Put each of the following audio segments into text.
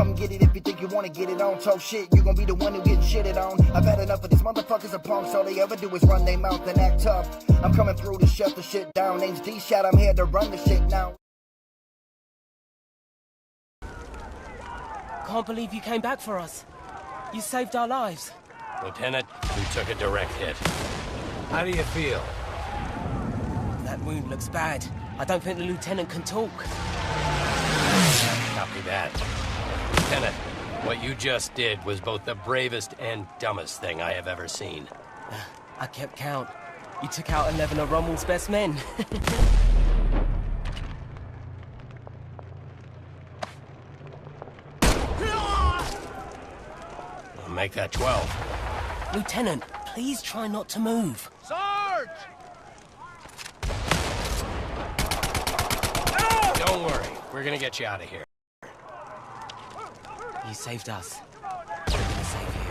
come get it if you think you wanna get it on. Talk shit, you gon' be the one who gets shitted on. I've had enough of these motherfuckers are punks. All they ever do is run their mouth and act tough. I'm coming through to shut the shit down. Name's D-Shot, I'm here to run the shit now. Can't believe you came back for us. You saved our lives. Lieutenant, we took a direct hit. How do you feel? That wound looks bad. I don't think the lieutenant can talk. Copy that. Lieutenant, what you just did was both the bravest and dumbest thing I have ever seen. I kept count. You took out 11 of Rommel's best men. I'll make that 12. Lieutenant, please try not to move. Sarge! Don't worry, we're gonna get you out of here. You saved us. We're gonna save you.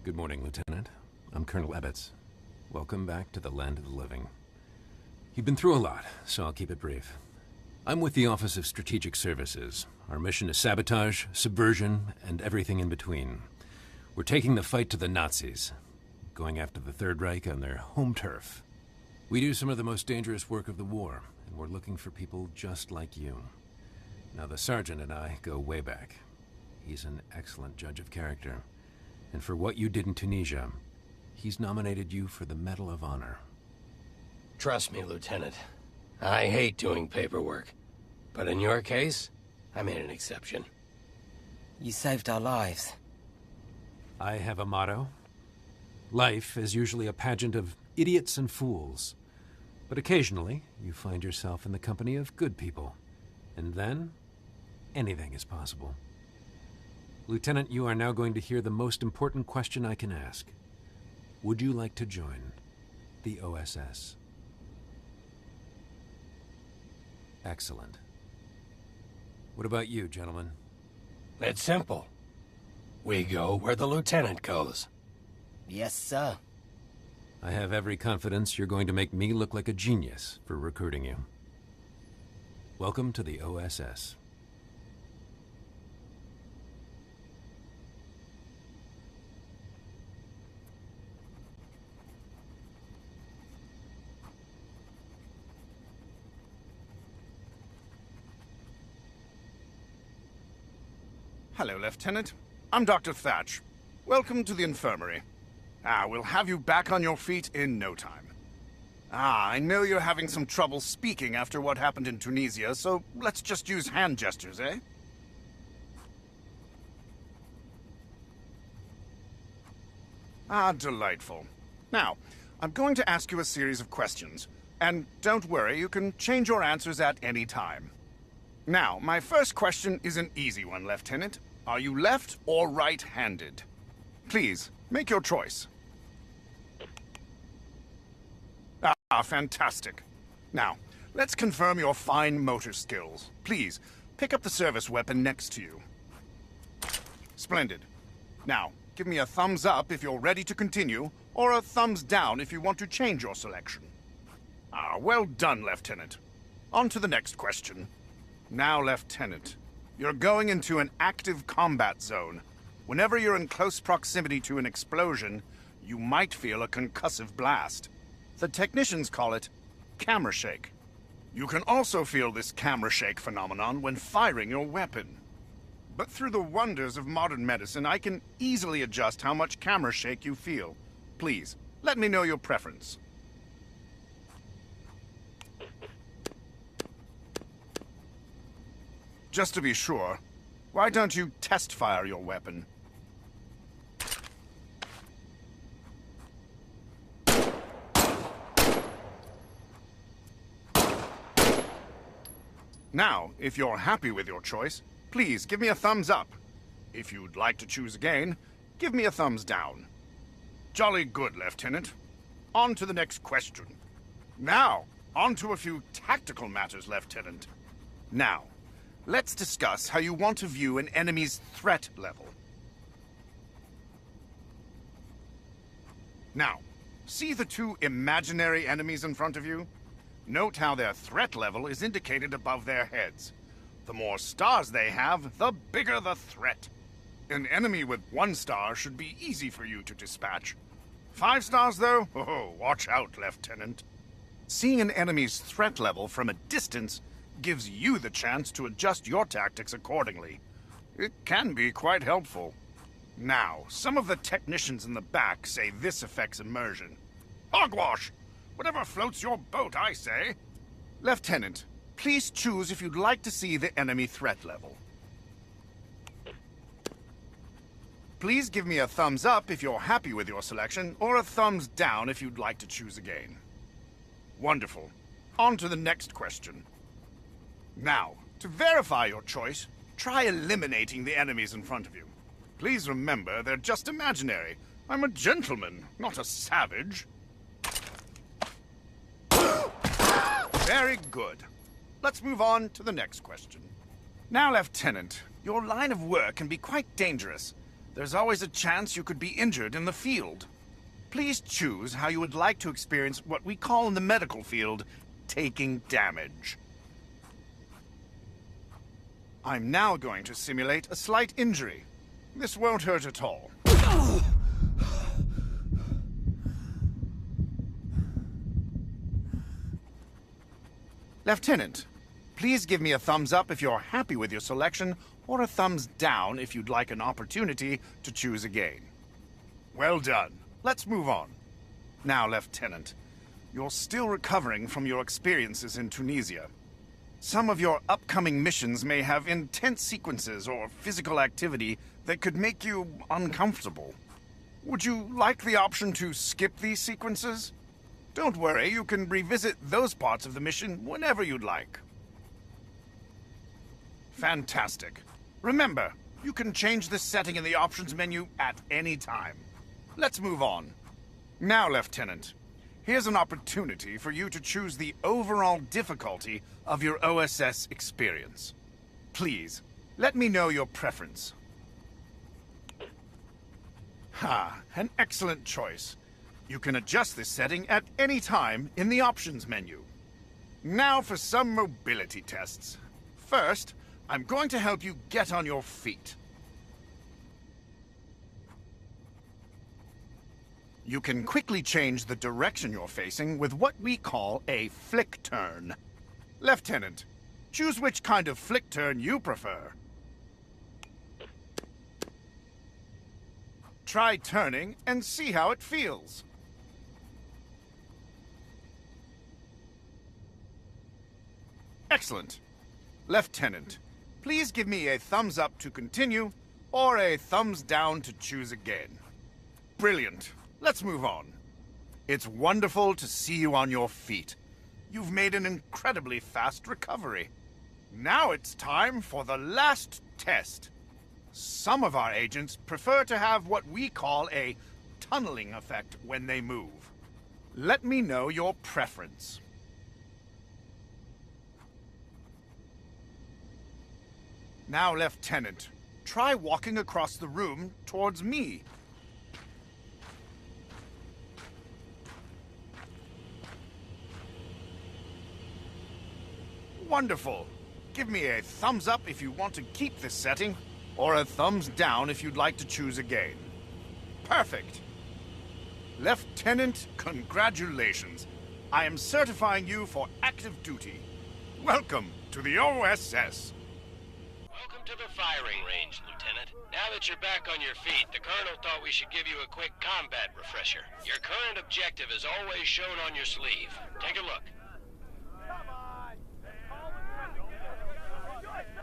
Good morning, Lieutenant. I'm Colonel Ebbets. Welcome back to the land of the living. You've been through a lot, so I'll keep it brief. I'm with the Office of Strategic Services. Our mission is sabotage, subversion, and everything in between. We're taking the fight to the Nazis, going after the Third Reich on their home turf. We do some of the most dangerous work of the war, and we're looking for people just like you. Now, the sergeant and I go way back. He's an excellent judge of character, and for what you did in Tunisia, he's nominated you for the Medal of Honor. Trust me, Lieutenant. I hate doing paperwork. But in your case, I made an exception. You saved our lives. I have a motto. Life is usually a pageant of idiots and fools. But occasionally, you find yourself in the company of good people. And then, anything is possible. Lieutenant, you are now going to hear the most important question I can ask. Would you like to join the OSS? Excellent. What about you, gentlemen? It's simple. We go where the lieutenant goes. Yes, sir. I have every confidence you're going to make me look like a genius for recruiting you. Welcome to the OSS. Hello, Lieutenant. I'm Dr. Thatch. Welcome to the infirmary. We'll have you back on your feet in no time. I know you're having some trouble speaking after what happened in Tunisia, so let's just use hand gestures, eh? Delightful. Now, I'm going to ask you a series of questions, and don't worry, you can change your answers at any time. Now, my first question is an easy one, Lieutenant. Are you left or right-handed? Please, make your choice. Fantastic. Now, let's confirm your fine motor skills. Please, pick up the service weapon next to you. Splendid. Now, give me a thumbs up if you're ready to continue, or a thumbs down if you want to change your selection. Well done, Lieutenant. On to the next question. Now, Lieutenant, you're going into an active combat zone. Whenever you're in close proximity to an explosion, you might feel a concussive blast. The technicians call it camera shake. You can also feel this camera shake phenomenon when firing your weapon. But through the wonders of modern medicine, I can easily adjust how much camera shake you feel. Please, let me know your preference. Just to be sure, why don't you test fire your weapon? Now, if you're happy with your choice, please give me a thumbs up. If you'd like to choose again, give me a thumbs down. Jolly good, Lieutenant. On to the next question. Now, on to a few tactical matters, Lieutenant. Now, let's discuss how you want to view an enemy's threat level. Now, See the two imaginary enemies in front of you? Note how their threat level is indicated above their heads. The more stars they have, the bigger the threat. An enemy with 1 star should be easy for you to dispatch. 5 stars, though? Oh, watch out, Lieutenant. Seeing an enemy's threat level from a distance gives you the chance to adjust your tactics accordingly. It can be quite helpful. Now, some of the technicians in the back say this affects immersion. Hogwash! Whatever floats your boat, I say. Lieutenant, please choose if you'd like to see the enemy threat level. Please give me a thumbs up if you're happy with your selection, or a thumbs down if you'd like to choose again. Wonderful. On to the next question. Now, to verify your choice, try eliminating the enemies in front of you. Please remember, they're just imaginary. I'm a gentleman, not a savage. Very good. Let's move on to the next question. Now, Lieutenant, your line of work can be quite dangerous. There's always a chance you could be injured in the field. Please choose how you would like to experience what we call in the medical field, taking damage. I'm now going to simulate a slight injury. This won't hurt at all. Lieutenant, please give me a thumbs up if you're happy with your selection, or a thumbs down if you'd like an opportunity to choose again. Well done. Let's move on. Now, Lieutenant, you're still recovering from your experiences in Tunisia. Some of your upcoming missions may have intense sequences or physical activity that could make you uncomfortable. Would you like the option to skip these sequences? Don't worry, you can revisit those parts of the mission whenever you'd like. Fantastic. Remember, you can change this setting in the options menu at any time. Let's move on. Now, Lieutenant, here's an opportunity for you to choose the overall difficulty of your OSS experience. Please, let me know your preference. An excellent choice. You can adjust this setting at any time in the options menu. Now for some mobility tests. First, I'm going to help you get on your feet. You can quickly change the direction you're facing with what we call a flick turn. Lieutenant, choose which kind of flick turn you prefer. Try turning and see how it feels. Excellent. Lieutenant, please give me a thumbs up to continue, or a thumbs down to choose again. Brilliant. Let's move on. It's wonderful to see you on your feet. You've made an incredibly fast recovery. Now it's time for the last test. Some of our agents prefer to have what we call a tunneling effect when they move. Let me know your preference. Now, Lieutenant, try walking across the room towards me. Wonderful. Give me a thumbs up if you want to keep this setting, or a thumbs down if you'd like to choose again. Perfect. Lieutenant, congratulations. I am certifying you for active duty. Welcome to the OSS. Welcome to the firing range, Lieutenant. Now that you're back on your feet, the Colonel thought we should give you a quick combat refresher. Your current objective is always shown on your sleeve. Take a look.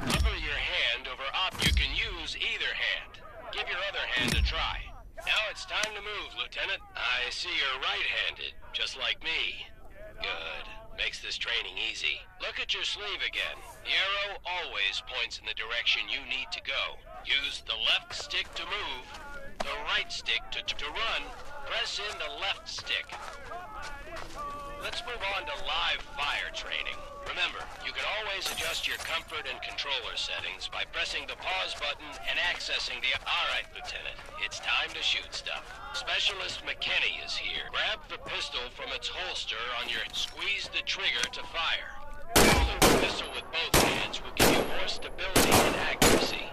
Hover your hand over op. You can use either hand. Give your other hand a try. Now it's time to move, Lieutenant. I see you're right-handed, just like me. Good. Makes this training easy. Look at your sleeve again. The arrow always points in the direction you need to go. Use the left stick to move, the right stick to run. Press in the left stick. Let's move on to live fire training. Remember, you can always adjust your comfort and controller settings by pressing the pause button and accessing the... Alright, Lieutenant. It's time to shoot stuff. Specialist McKinney is here. Grab the pistol from its holster on your... Squeeze the trigger to fire. Holding the pistol with both hands will give you more stability and accuracy.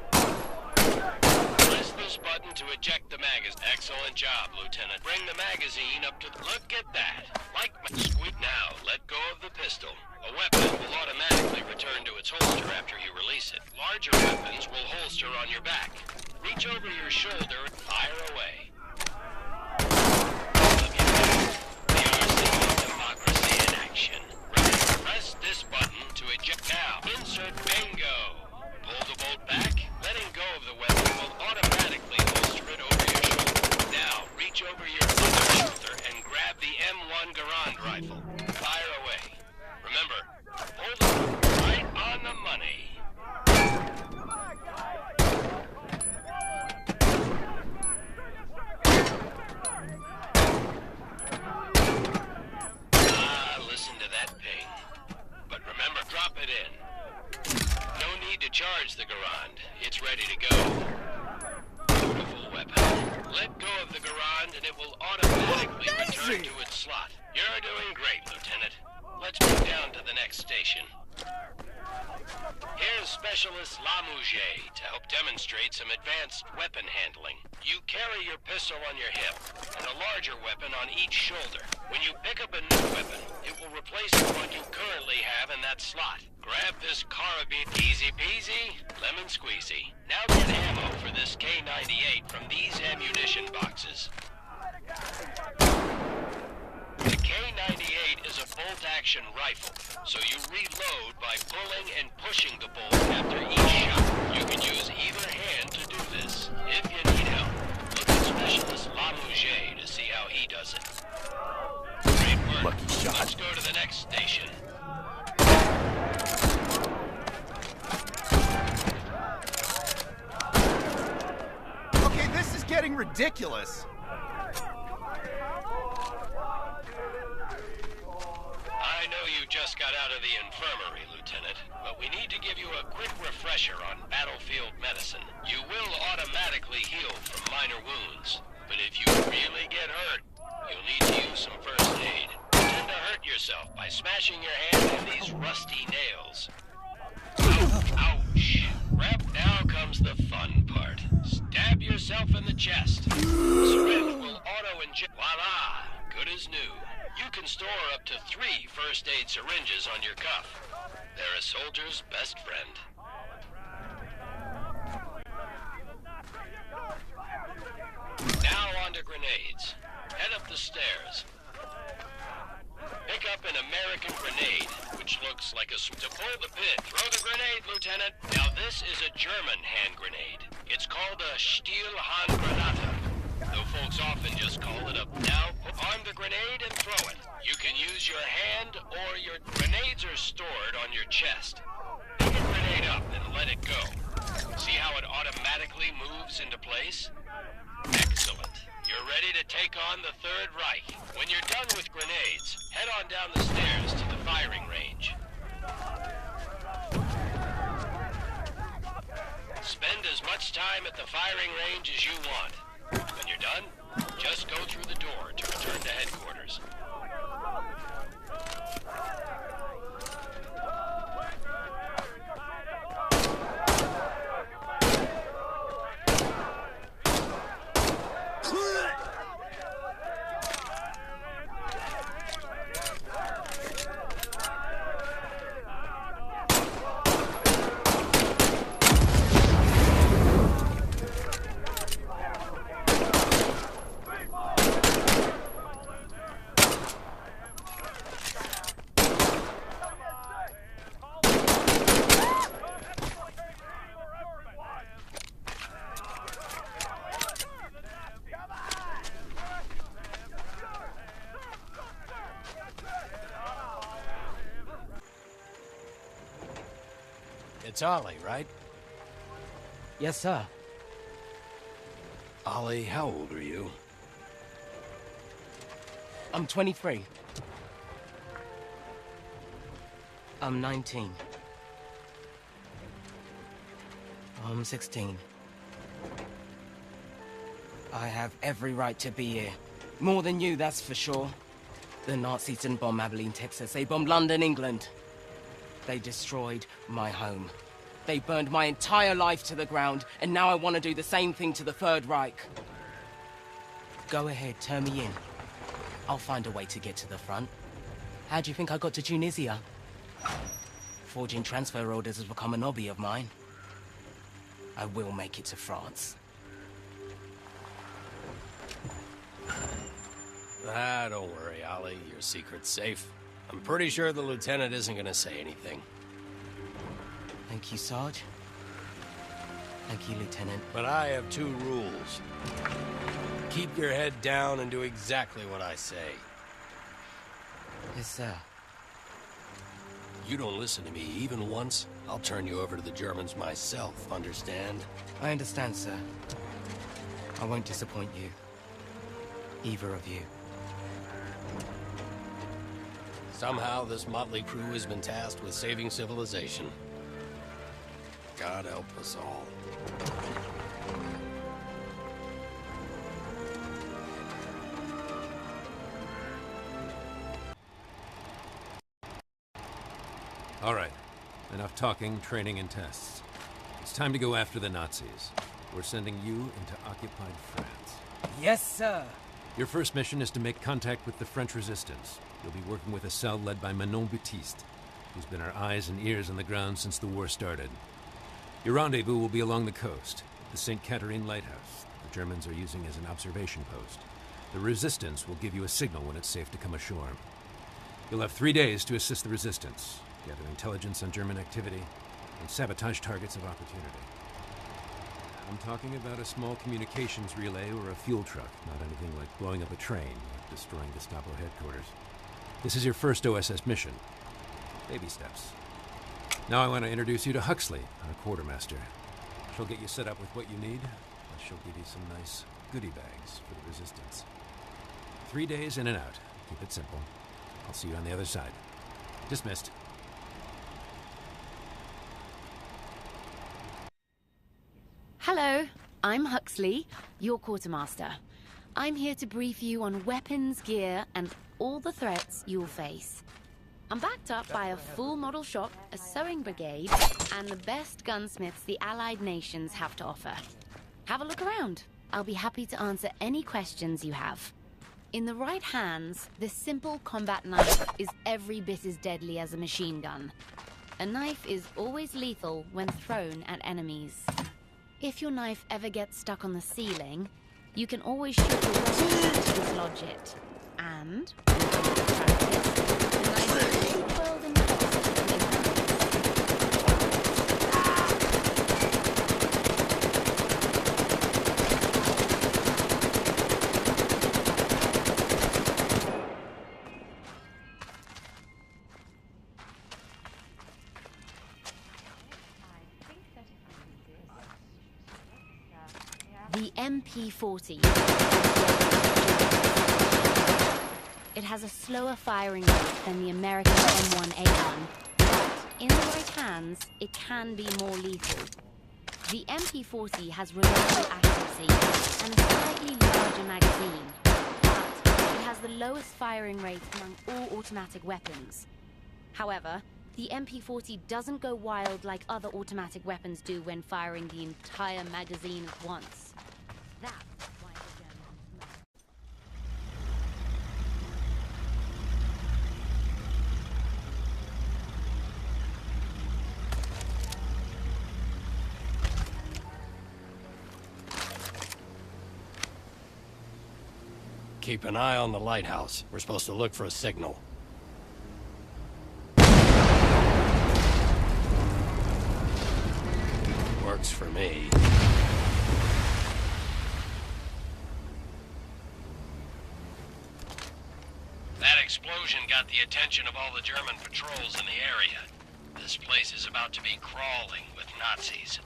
Press this button to eject the magazine. Excellent job, Lieutenant. Bring the magazine up to... Look at that. Like my... Squeak now. Let go of the pistol. A weapon will automatically return to its holster after you release it. Larger weapons will holster on your back. Reach over your shoulder and fire away. Look at that. The arsenal of democracy in action. Press this button to eject now. Insert bingo. Pull the bolt back. Letting go of the weapon will automatically holster it over your shoulder. Now, reach over your other shoulder and grab the M1 Garand rifle. Fire away. Remember, hold it right on the money. Listen to that ping. But remember, drop it in. No need to charge the Garand. It's ready to go. Beautiful weapon. Let go of the Garand and it will automatically return to its slot. You're doing great, Lieutenant. Let's move down to the next station. Here's Specialist Lamouche to help demonstrate some advanced weapon handling. You carry your pistol on your hip and a larger weapon on each shoulder. When you pick up a new weapon, it will replace the one you currently have in that slot. Grab this carabine, easy peasy, lemon squeezy. Now get ammo for this K98 from these ammunition boxes. The K98 is a bolt-action rifle, so you reload by pulling and pushing the bolt after each shot. You can use either hand to do this. If you need help, look at Specialist Lamouche to see how he does it. Great work. Lucky shot. Let's go to the next station. Okay, this is getting ridiculous. I know you just got out of the infirmary, Lieutenant, but we need to give you a quick refresher on battlefield medicine. You will automatically heal from minor wounds, but if you really get hurt, you'll need to use some first aid. You tend to hurt yourself by smashing your hand in these rusty nails. Ouch! Now comes the fun part. Stab yourself in the chest. The syringe will auto-inject. Voila! Good as new. You can store up to 3 first aid syringes on your cuff. They're a soldier's best friend. Now on to grenades. Head up the stairs. Pick up an American grenade, which looks like a... To pull the pin, throw the grenade, Lieutenant. Now this is a German hand grenade. It's called a Stielhandgranate, though folks often just call it a... Now, arm the grenade and throw it. You can use your hand or your... Grenades are stored on your chest. Pick a grenade up and let it go. See how it automatically moves into place? Excellent. You're ready to take on the Third Reich. When you're done with grenades, head on down the stairs to the firing range. Spend as much time at the firing range as you want. When you're done, just go through the door to return to headquarters. It's Ollie, right? Yes, sir. Ollie, how old are you? I'm 23. I'm 19. I'm 16. I have every right to be here. More than you, that's for sure. The Nazis didn't bomb Abilene, Texas. They bombed London, England. They destroyed my home. They burned my entire life to the ground, and now I want to do the same thing to the Third Reich. Go ahead, turn me in. I'll find a way to get to the front. How do you think I got to Tunisia? Forging transfer orders has become an hobby of mine. I will make it to France. Don't worry, Ollie. Your secret's safe. I'm pretty sure the lieutenant isn't gonna say anything. Thank you, Sarge. Thank you, Lieutenant. But I have two rules. Keep your head down and do exactly what I say. Yes, sir. You don't listen to me even once, I'll turn you over to the Germans myself, understand? I understand, sir. I won't disappoint you. Either of you. Somehow this motley crew has been tasked with saving civilization. God help us all. All right. Enough talking, training, and tests. It's time to go after the Nazis. We're sending you into occupied France. Yes, sir. Your first mission is to make contact with the French resistance. You'll be working with a cell led by Manon Baptiste, who's been our eyes and ears on the ground since the war started. Your rendezvous will be along the coast, at the St. Catherine Lighthouse. The Germans are using as an observation post. The resistance will give you a signal when it's safe to come ashore. You'll have 3 days to assist the resistance, gather intelligence on German activity, and sabotage targets of opportunity. I'm talking about a small communications relay or a fuel truck, not anything like blowing up a train or destroying Gestapo headquarters. This is your first OSS mission. Baby steps. Now I want to introduce you to Huxley, our quartermaster. She'll get you set up with what you need, and she'll give you some nice goodie bags for the resistance. 3 days in and out. Keep it simple. I'll see you on the other side. Dismissed. Hello, I'm Huxley, your quartermaster. I'm here to brief you on weapons, gear, and all the threats you'll face. I'm backed up by a full model shop, a sewing brigade, and the best gunsmiths the Allied nations have to offer. Have a look around. I'll be happy to answer any questions you have. In the right hands, this simple combat knife is every bit as deadly as a machine gun. A knife is always lethal when thrown at enemies. If your knife ever gets stuck on the ceiling, you can always shoot your weapon to dislodge it. And, with practice, the knife is all twirled and tossed in your hands. The MP40. It has a slower firing rate than the American M1A1, but in the right hands, it can be more lethal. The MP40 has reliable accuracy and a slightly larger magazine, but it has the lowest firing rate among all automatic weapons. However, the MP40 doesn't go wild like other automatic weapons do when firing the entire magazine at once. That's why the Germans... Keep an eye on the lighthouse. We're supposed to look for a signal. Works for me. That explosion got the attention of all the German patrols in the area. This place is about to be crawling with Nazis.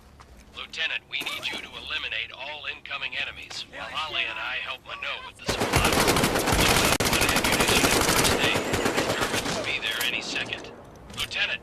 Lieutenant, we need you to eliminate all incoming enemies, while Ollie and I help Minot with the supply. Load up on ammunition and first aid. The Germans will be there any second. Lieutenant,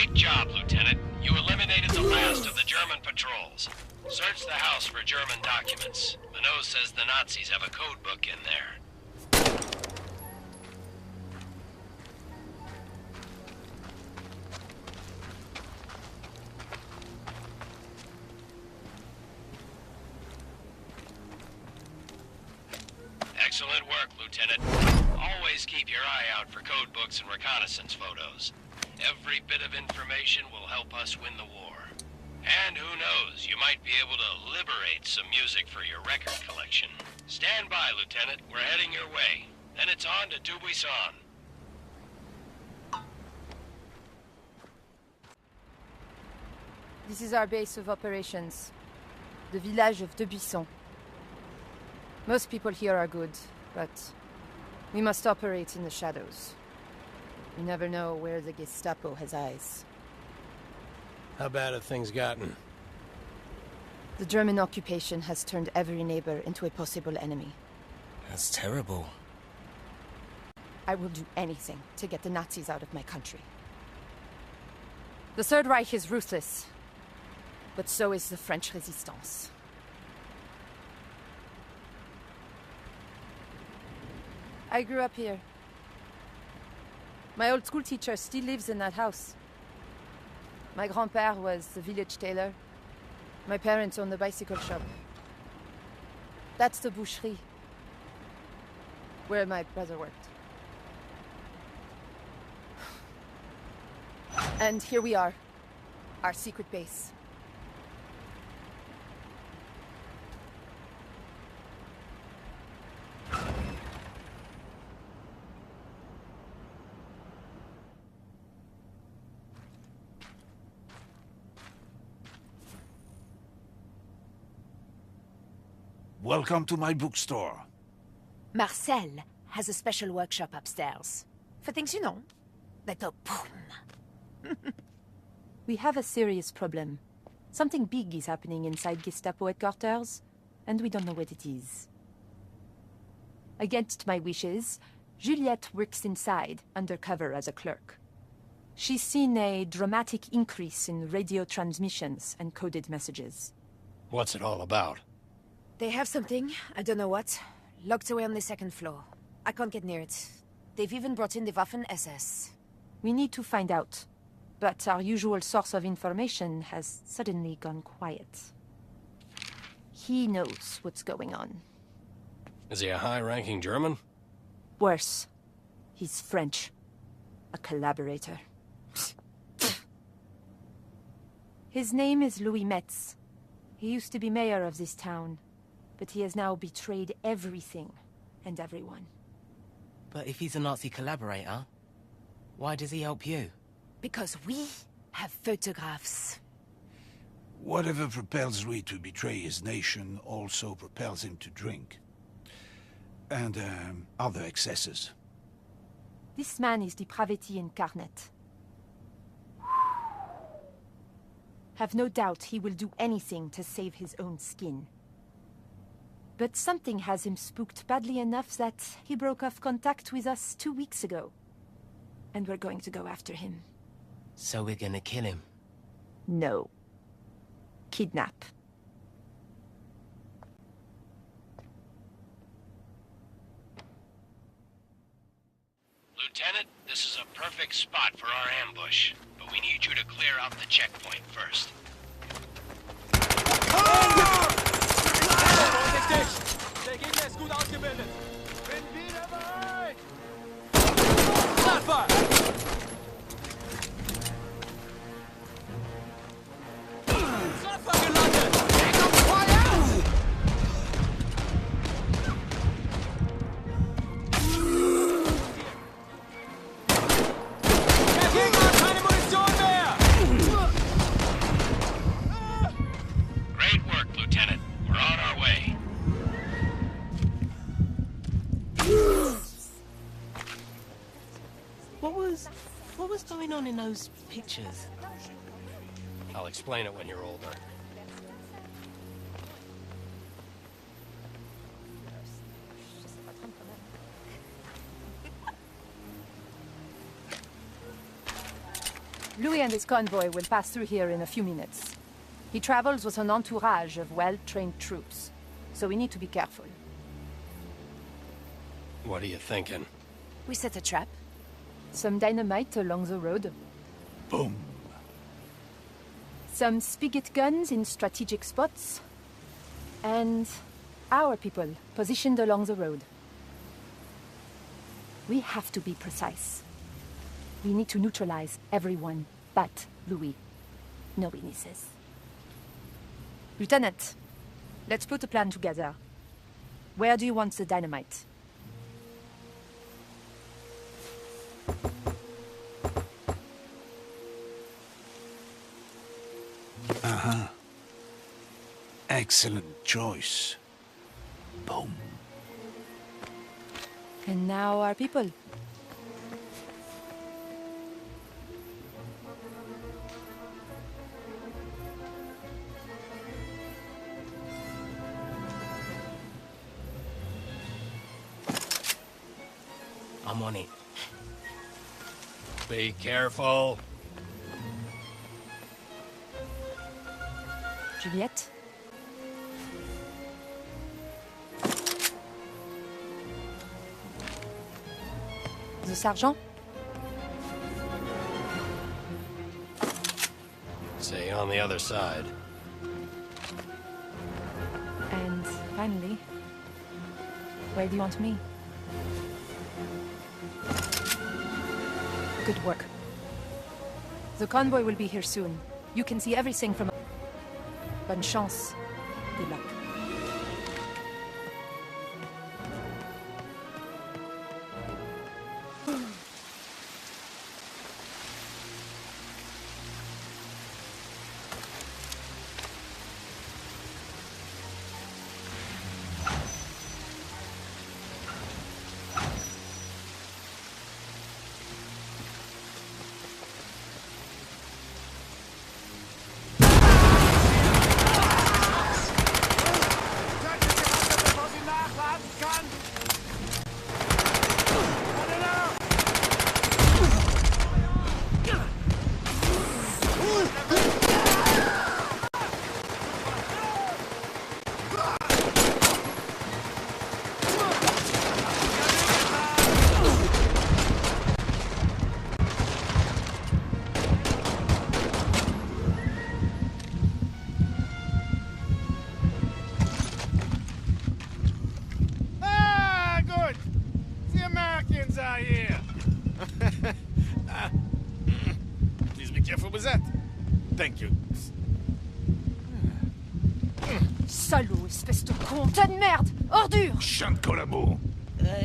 Great job, Lieutenant. You eliminated the last of the German patrols. Search the house for German documents. Minot says the Nazis have a code book in there. Excellent work, Lieutenant. Always keep your eye out for code books and reconnaissance photos. Every bit of information will help us win the war. And who knows, you might be able to liberate some music for your record collection. Stand by, Lieutenant. We're heading your way. Then it's on to Dubuisson. This is our base of operations. The village of Dubuisson. Most people here are good, but we must operate in the shadows. You never know where the Gestapo has eyes. How bad have things gotten? The German occupation has turned every neighbor into a possible enemy. That's terrible. I will do anything to get the Nazis out of my country. The Third Reich is ruthless, but so is the French resistance. I grew up here. My old school teacher still lives in that house. My grand-père was the village tailor. My parents owned the bicycle shop. That's the boucherie, where my brother worked. And here we are, our secret base. Welcome to my bookstore. Marcel has a special workshop upstairs. For things you know, that go boom. We have a serious problem. Something big is happening inside Gestapo headquarters, and we don't know what it is. Against my wishes, Juliette works inside, undercover as a clerk. She's seen a dramatic increase in radio transmissions and coded messages. What's it all about? They have something, I don't know what, locked away on the second floor. I can't get near it. They've even brought in the Waffen-SS. We need to find out. But our usual source of information has suddenly gone quiet. He knows what's going on. Is he a high-ranking German? Worse. He's French. A collaborator. His name is Louis Metz. He used to be mayor of this town, but he has now betrayed everything and everyone. But if he's a Nazi collaborator, why does he help you? Because we have photographs. Whatever propels Louis to betray his nation also propels him to drink. And, other excesses. This man is depravity incarnate. Have no doubt he will do anything to save his own skin. But something has him spooked badly enough that he broke off contact with us 2 weeks ago. And we're going to go after him. So we're gonna kill him? No. Kidnap. Lieutenant, this is a perfect spot for our ambush, but we need you to clear out the checkpoint first. Der Gegner ist gut ausgebildet. Bin wieder bereit. Startfire! Treffer gelandet. Feuer! Der Gegner hat keine Munition mehr. Great work, Lieutenant. We're on our way. What was going on in those pictures? I'll explain it when you're older. Louis and his convoy will pass through here in a few minutes. He travels with an entourage of well-trained troops, so we need to be careful. What are you thinking? We set a trap. Some dynamite along the road. Boom. Some spigot guns in strategic spots. And our people positioned along the road. We have to be precise. We need to neutralize everyone but Louis. No witnesses. Lieutenant, let's put a plan together. Where do you want the dynamite? Uh-huh. Excellent choice. Boom. And now our people. I'm on it. Be careful. Juliette? The sergeant? Say on the other side. And finally, where do you want me? Good work. The convoy will be here soon. You can see everything from... Bonne chance. Good luck. Please be careful with that. Thank you. Salaud, espèce de con! Tas de merde! Ordure! Chante collabo.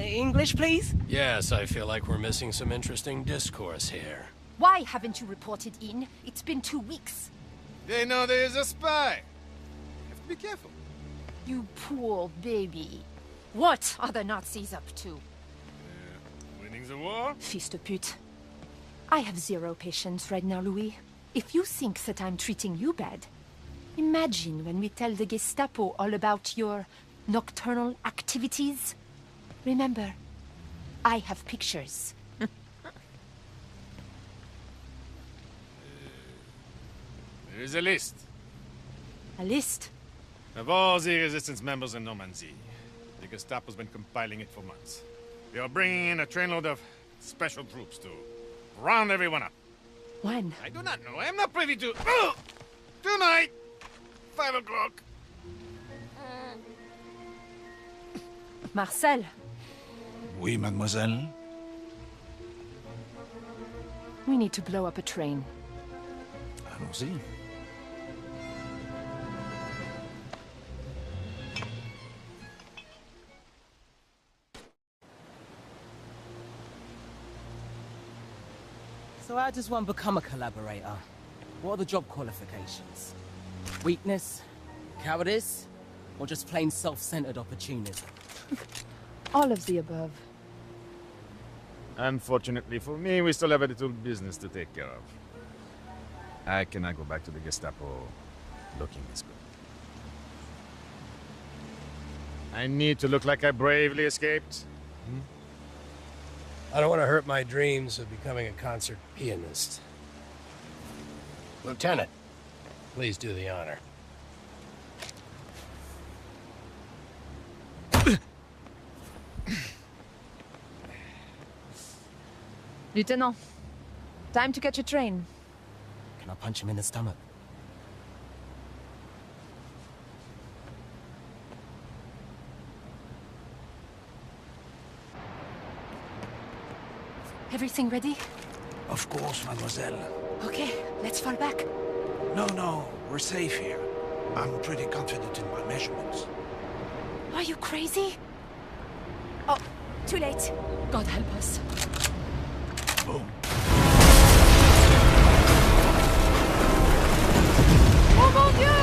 English, please? Yes, I feel like we're missing some interesting discourse here. Why haven't you reported in? It's been 2 weeks. They know there is a spy. You have to be careful. You poor baby. What are the Nazis up to? Winning the war? Fils de pute. I have zero patience right now, Louis. If you think that I'm treating you bad, imagine when we tell the Gestapo all about your nocturnal activities. Remember, I have pictures. There is a list A list? of all the resistance members in Normandy. The Gestapo's been compiling it for months. We are bringing in a trainload of special troops to round everyone up. When? I do not know. I am not privy to... Oh! Tonight! 5 o'clock. Marcel, Oui, mademoiselle. we need to blow up a train. Allons-y. So how does one become a collaborator? What are the job qualifications? Weakness? Cowardice? Or just plain self-centered opportunism? All of the above. Unfortunately for me, we still have a little business to take care of. I cannot go back to the Gestapo looking this good. I need to look like I bravely escaped. I don't want to hurt my dreams of becoming a concert pianist. Lieutenant, please do the honor. Lieutenant, time to catch a train. Can I punch him in the stomach? Everything ready? Of course, mademoiselle. Okay, let's fall back. No, we're safe here. I'm pretty confident in my measurements. Are you crazy? Oh, too late. God help us. Boom. Oh mon Dieu!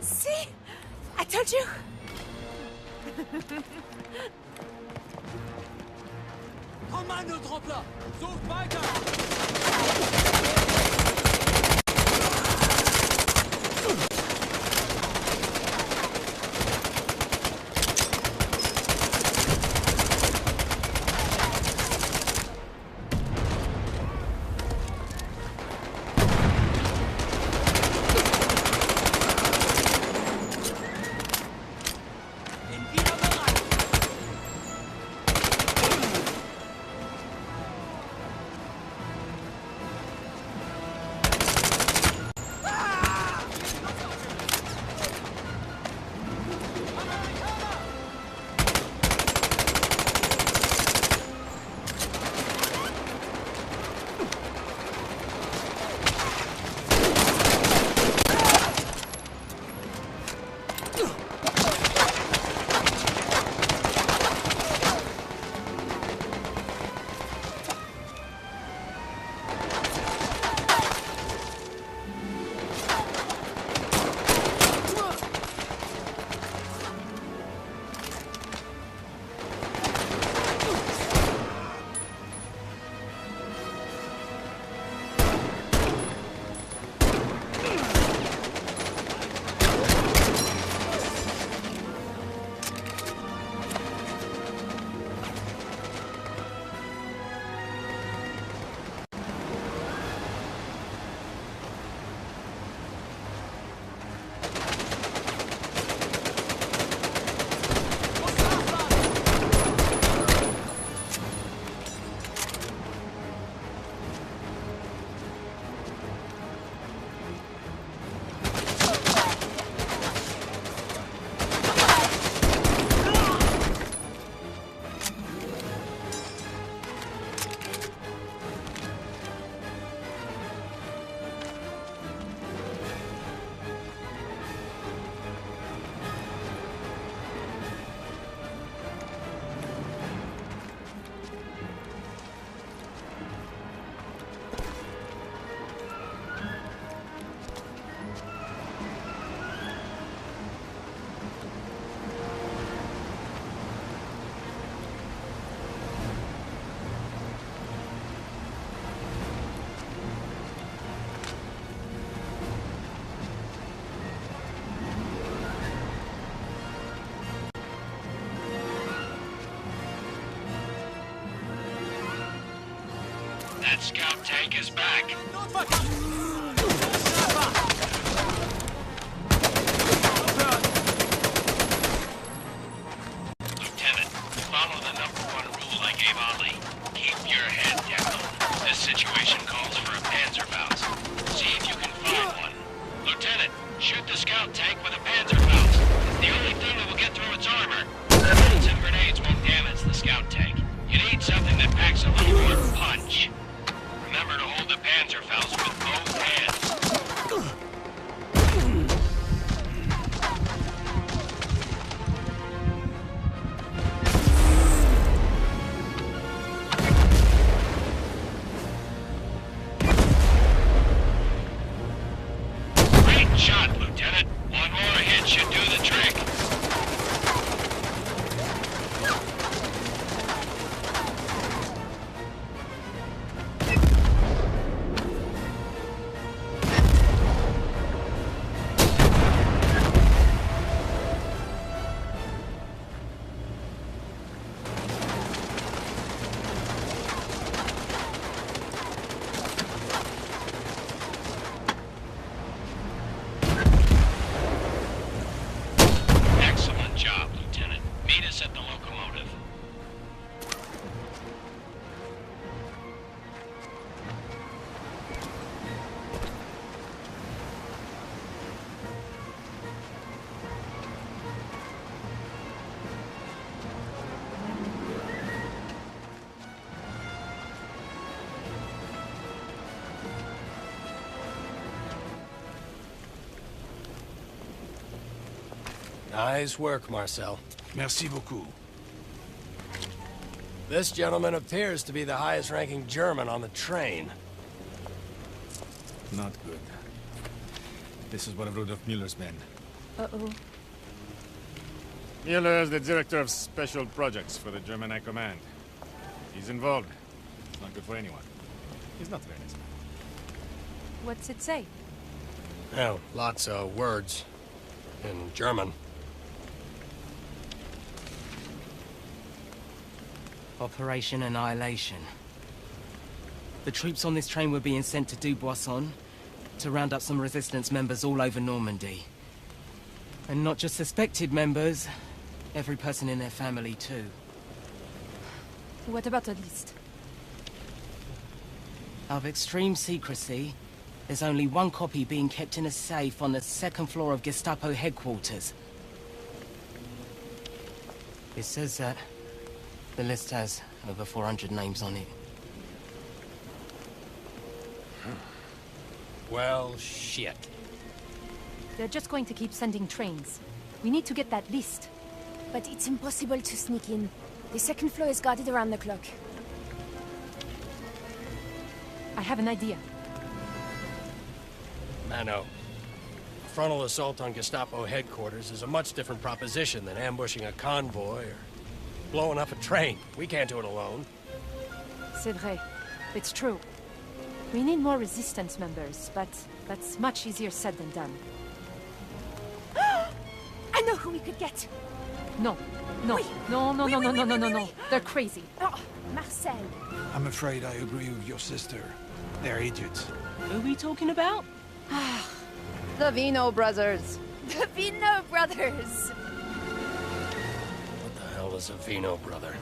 See? I told you! Kommando, Truppler! Sucht weiter! That scout tank is back. Lieutenant, follow the #1 rule I gave Ali. Keep your head down. This situation calls for a Panzerfaust. See if you can find one. Lieutenant, shoot the scout tank with a Panzerfaust. It's the only thing that will get through its armor. Bullets and grenades won't damage the scout tank. You need something that packs a little more punch. Remember to hold the Panzerfaust with both hands. Great shot, Lieutenant. One more hit should Nice work, Marcel. Merci beaucoup. This gentleman appears to be the highest-ranking German on the train. Not good. This is one of Rudolf Mueller's men. Uh-oh. Mueller is the director of special projects for the German High Command. He's involved. It's not good for anyone. He's not very nice. What's it say? Oh, lots of words. In German. Operation Annihilation. The troops on this train were being sent to Dubuisson to round up some resistance members all over Normandy. And not just suspected members, every person in their family too. What about a list? Of extreme secrecy, there's only one copy being kept in a safe on the second floor of Gestapo headquarters. It says that the list has over 400 names on it. Well, shit. They're just going to keep sending trains. We need to get that list. But it's impossible to sneak in. The second floor is guarded around the clock. I have an idea. Mano, a frontal assault on Gestapo headquarters is a much different proposition than ambushing a convoy or blowing up a train. We can't do it alone. C'est vrai. It's true. We need more resistance members, but that's much easier said than done. I know who we could get. No. No. Oui. No, no, Oui, no, oui, no, oui, no, no, oui, no, oui, no. oui. They're crazy. Oh, Marcel. I'm afraid I agree with your sister. They're idiots. Who are we talking about? The Vino brothers. The Vino brothers. What the hell is a Vino brother?